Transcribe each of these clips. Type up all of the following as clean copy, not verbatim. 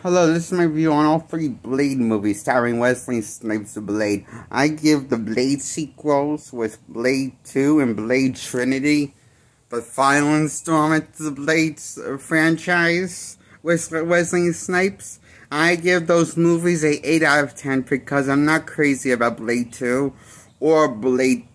Hello, this is my review on all three Blade movies starring Wesley Snipes the Blade. I give the Blade sequels with Blade 2 and Blade Trinity the final installment to the Blade franchise with Wesley Snipes. I give those movies a 8 out of 10 because I'm not crazy about Blade 2 or Blade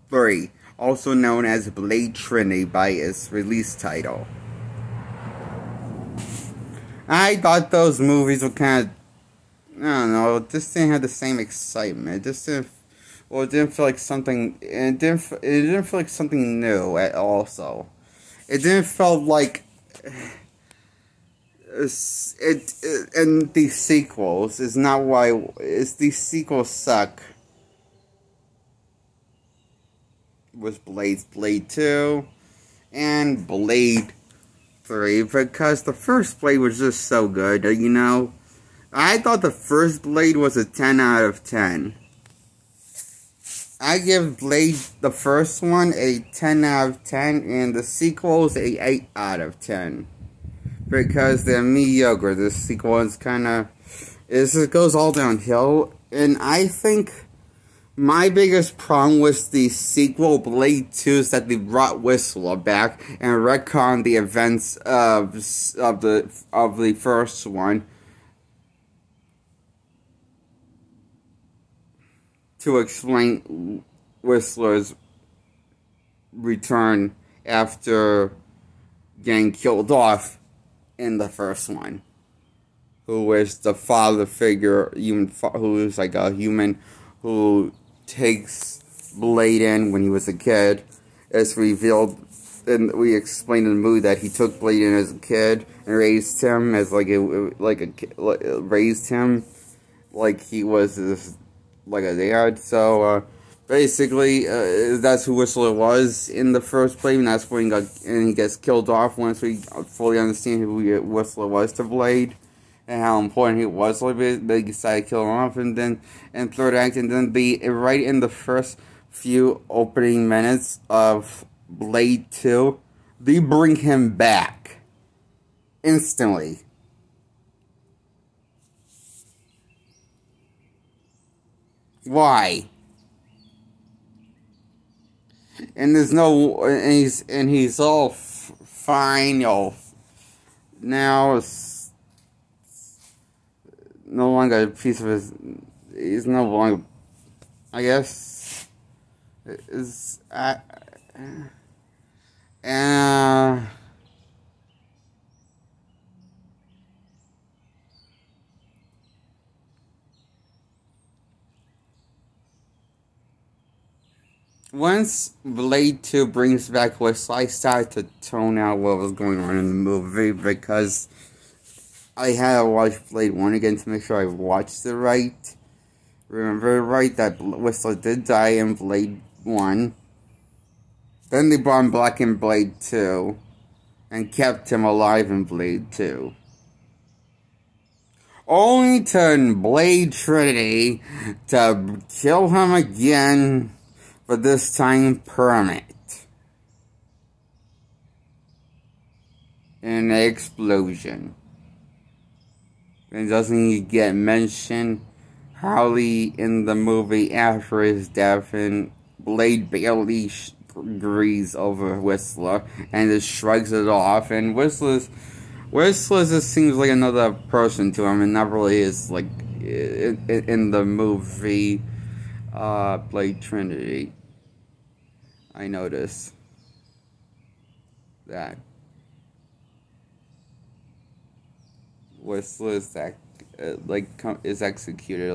3, also known as Blade Trinity by its release title. I thought those movies were kind of, I don't know, it just didn't have the same excitement. It just didn't, it didn't feel like something, it didn't feel like something new also. It didn't feel like, and these sequels is not why, these sequels suck. With Blade 2 and Blade 3, because the first Blade was just so good, you know. I thought the first Blade was a 10 out of 10. I give Blade, the first one, a 10 out of 10, and the sequels a 8 out of 10. Because they're mediocre. The sequel is kind of, it goes all downhill, and I think my biggest problem with the sequel, Blade 2, is that they brought Whistler back and retconned the events of the first one to explain Whistler's return after getting killed off in the first one, who is the father figure, who is like a human who takes Blade in when he was a kid. It's revealed, and we explained in the movie that he took Blade in as a kid and raised him as raised him like he was like a dad. So basically, that's who Whistler was in the first place, and that's when he gets killed off once we fully understand who Whistler was to Blade and how important he was. They decided to kill him off, and then in third act, and then right in the first few opening minutes of Blade 2, they bring him back instantly. Why? And there's no, and he's all fine, now it's no longer a piece of his, he's no longer, I guess, once Blade 2 brings back Whistler, I started to tone out what was going on in the movie, because I had to watch Blade 1 again to make sure I watched it right. Remember right that Whistler did die in Blade 1. Then they brought him back in Blade 2. And kept him alive in Blade 2. Only to Blade Trinity to kill him again, but this time permanent. In an explosion. And doesn't he get mentioned hardly in the movie after his death, and Blade barely agrees over Whistler and just shrugs it off, and Whistler just seems like another person to him, and not really is like in the movie Blade Trinity. I noticed that Whistler is executed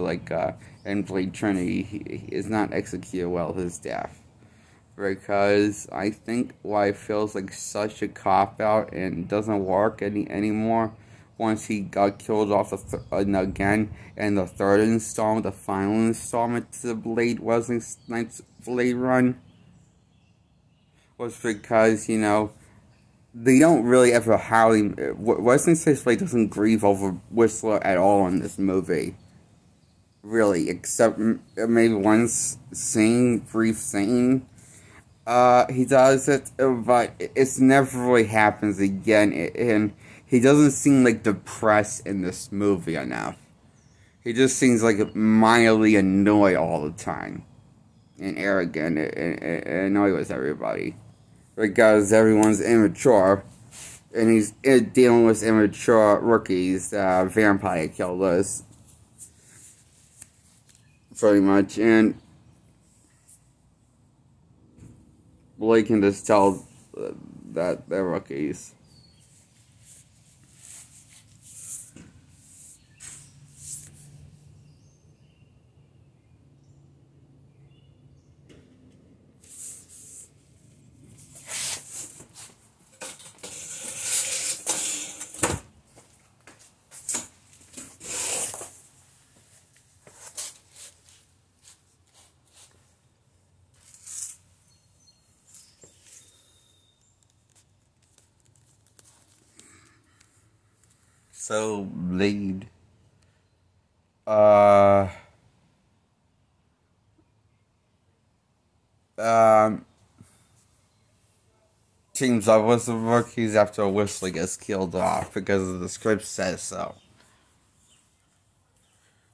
in Blade Trinity. He is not executed well his death, because I think why it feels like such a cop-out and doesn't work anymore once he got killed off again in the third installment, the final installment to the Wesley Snipes Blade run, was because, you know, they don't really ever Wesley Snipes Blade doesn't grieve over Whistler at all in this movie. Really, except maybe one brief scene. He does it, but it never really happens again, and he doesn't seem like depressed in this movie enough. He just seems like mildly annoyed all the time. And arrogant and annoyed with everybody. Because everyone's immature. And he's dealing with immature rookies, vampire killers. Pretty much. And Blake can just tell that they're rookies. So, Blade. Uh. Um. Teams up with the rookies after Whistler gets killed off because the script says so.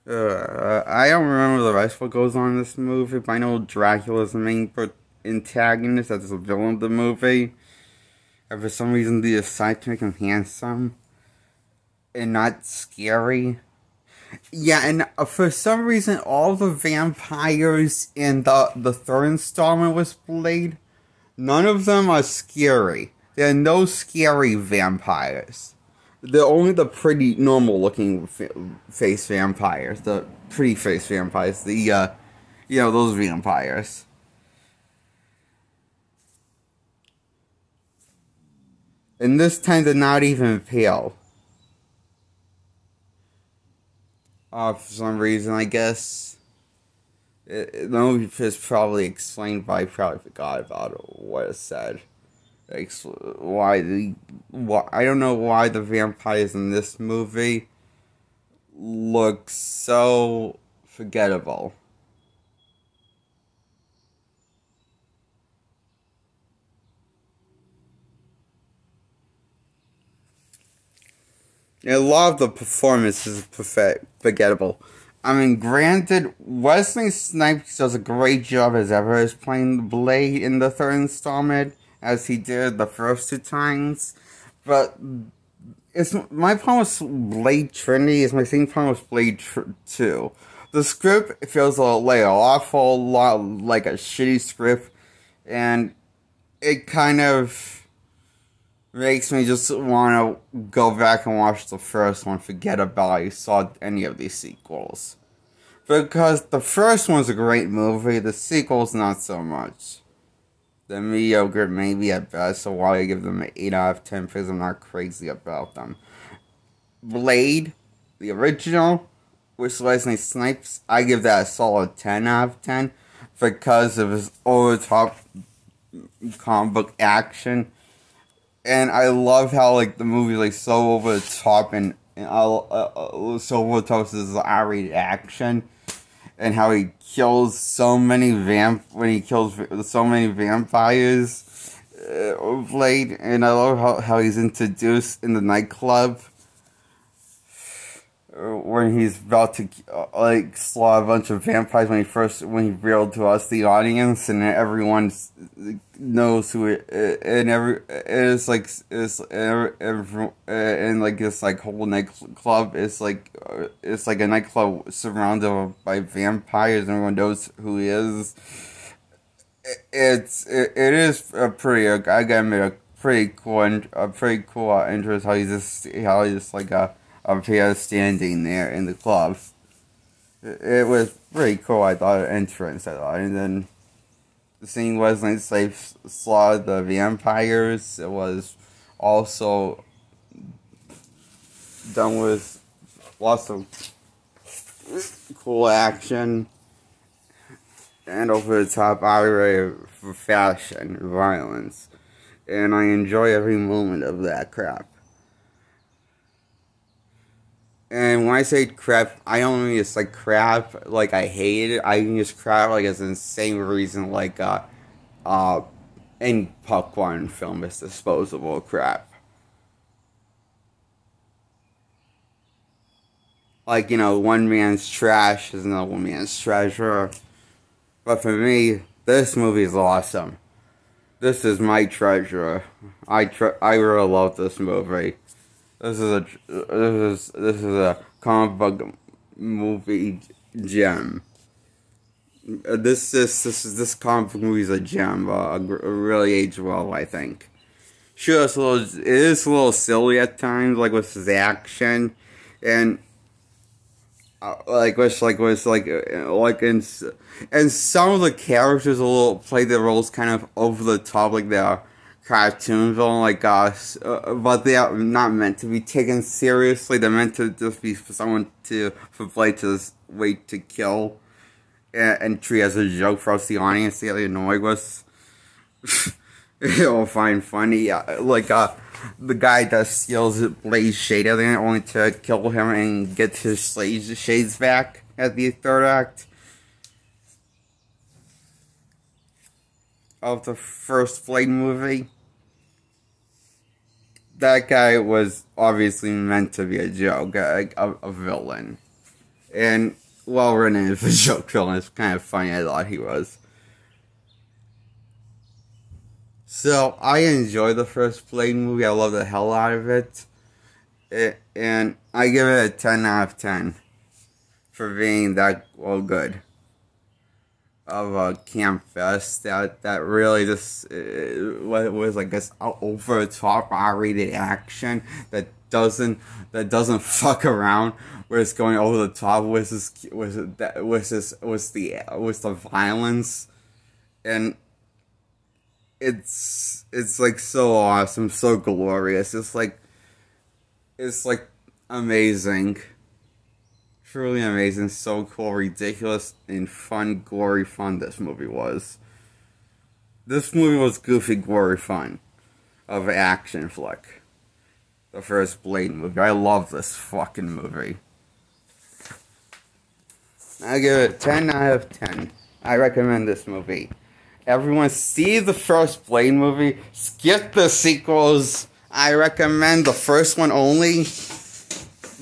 I don't remember the rest of what goes on in this movie, but I know Dracula's the main antagonist, that's the villain of the movie. And for some reason, they decide to make him handsome and not scary. Yeah, and for some reason, all the vampires in the third installment was Blade. None of them are scary. There are no scary vampires. They're only the pretty normal looking face vampires. The pretty face vampires. Those vampires. And this time they're not even pale. For some reason, I guess. The movie is probably explained, but I probably forgot about what it said. I don't know why the vampires in this movie look so forgettable. A lot of the performances are forgettable. I mean, granted, Wesley Snipes does a great job as ever as playing Blade in the third installment, as he did the first two times. But my problem with Blade Trinity is my same problem with Blade 2. The script feels like an awful lot like a shitty script, and it kind of makes me just want to go back and watch the first one, forget about I saw any of these sequels. Because the first one's a great movie, the sequel's not so much. They're mediocre, maybe at best, so why I give them an 8 out of 10 because I'm not crazy about them. Blade, the original, with Wesley Snipes, I give that a solid 10 out of 10 because of his over-the-top comic book action. And I love how, like, the movie's, like, so over the top and so over the top is his R-rated action. And how he kills so many vampires, Blade. And I love how he's introduced in the nightclub. When he's about to, slaughter a bunch of vampires when he revealed to us, the audience, and everyone knows who it, and it's like this whole nightclub it's like a nightclub surrounded by vampires, and everyone knows who he is. It is a pretty, I gotta admit, a pretty cool interest how he's just like a pair standing there in the club. It was pretty cool, I thought, entrance, and then seeing Wesley Snipes slaughter the vampires, it was also done with lots of cool action and over-the-top outrage for fashion and violence, and I enjoy every moment of that crap. And when I say crap, I don't mean it's like crap, like I hate it. I mean it's crap, like it's the same reason, like, any popcorn film is disposable crap. Like, one man's trash is another man's treasure. But for me, this movie is awesome. This is my treasure. I really love this movie. This is a comic book movie gem. This comic book movie is a gem. Really aged well, I think. Sure, it is a little silly at times, like with his action, and and some of the characters play their roles kind of over the top, like they're cartoons, but they are not meant to be taken seriously. They're meant to just be for someone for play to wait to kill, and treat as a joke for us, the audience, to get annoyed with. Or find funny, the guy that steals Blade's shade at the end only to kill him and get his shades back at the third act of the first Blade movie. That guy was obviously meant to be a joke, a villain. And well written as a joke villain. It's kind of funny, I thought he was. So, I enjoy the first Blade movie. I love the hell out of it. And I give it a 10 out of 10 for being that good of a camp fest that really just was like this over the top R-rated action that doesn't fuck around, where it's going over the top with the violence, and it's like so awesome, so glorious. It's like amazing. Truly amazing, so cool, ridiculous, and fun, gory fun this movie was. This movie was goofy, gory fun of an action flick. The first Blade movie. I love this fucking movie. I give it 10 out of 10. I recommend this movie. Everyone see the first Blade movie. Skip the sequels. I recommend the first one only.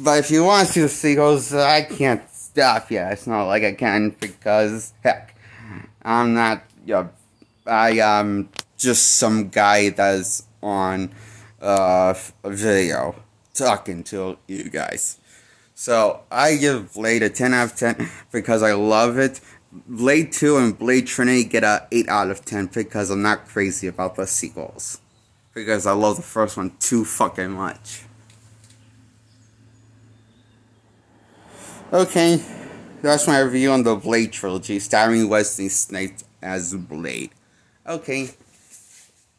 But if you want to see the sequels, I can't stop you. It's not like I can, because, heck, I'm not, I am just some guy that's on a video talking to you guys. So, I give Blade a 10 out of 10 because I love it. Blade 2 and Blade Trinity get a 8 out of 10 because I'm not crazy about the sequels. Because I love the first one too fucking much. Okay, that's my review on the Blade Trilogy, starring Wesley Snipes as Blade. Okay,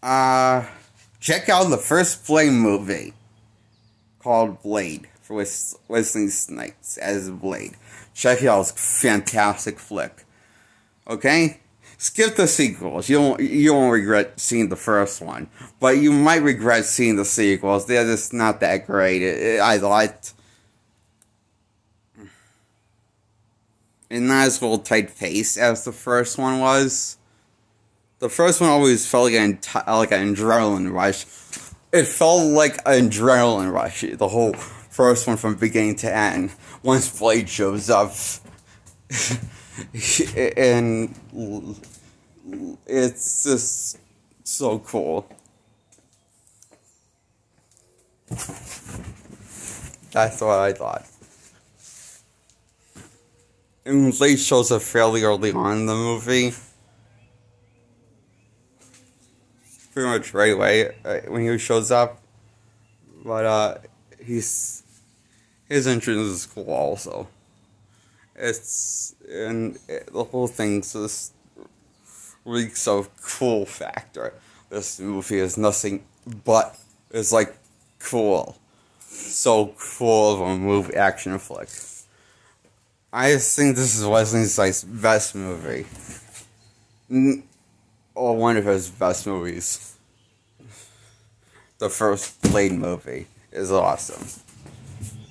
check out the first Blade movie, called Blade, for Wesley Snipes as Blade. Check it out, it's a fantastic flick. Okay? Skip the sequels. You won't regret seeing the first one. But you might regret seeing the sequels. They're just not that great. I liked... And not as well tight paced as the first one was. The first one always felt like an adrenaline rush. It felt like an adrenaline rush. The whole first one from beginning to end. Once Blade shows up. And it's just so cool. That's what I thought. And Blade shows up fairly early on in the movie. Pretty much right away when he shows up. But his entrance is cool also. The whole thing's just reeks of cool factor. This movie is nothing but, it's like cool. So cool of a movie action flick. I just think this is Wesley Snipes' best movie. Or one of his best movies. The first Blade movie is awesome.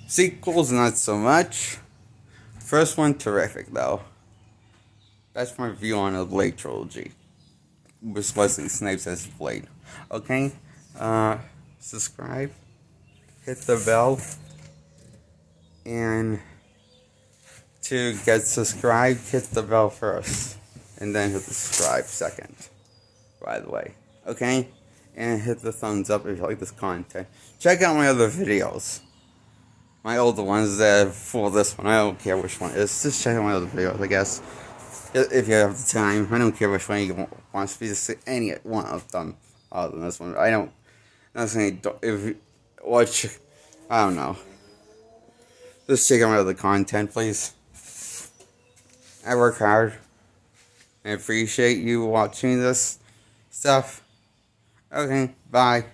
Sequels, not so much. First one, terrific, though. That's my view on the Blade Trilogy. With Wesley Snipes as Blade. Okay? Subscribe. Hit the bell. And to get subscribed, hit the bell first. And then hit the subscribe second. By the way. Okay? And hit the thumbs up if you like this content. Check out my other videos. My older ones that for this one. I don't care which one it is. Just check out my other videos, I guess. If you have the time. I don't care which one you want to be. Just any one of them. Other than this one. I don't. Not saying if you watch. I don't know. Just check out my other content, please. I work hard. I appreciate you watching this stuff. Okay, bye.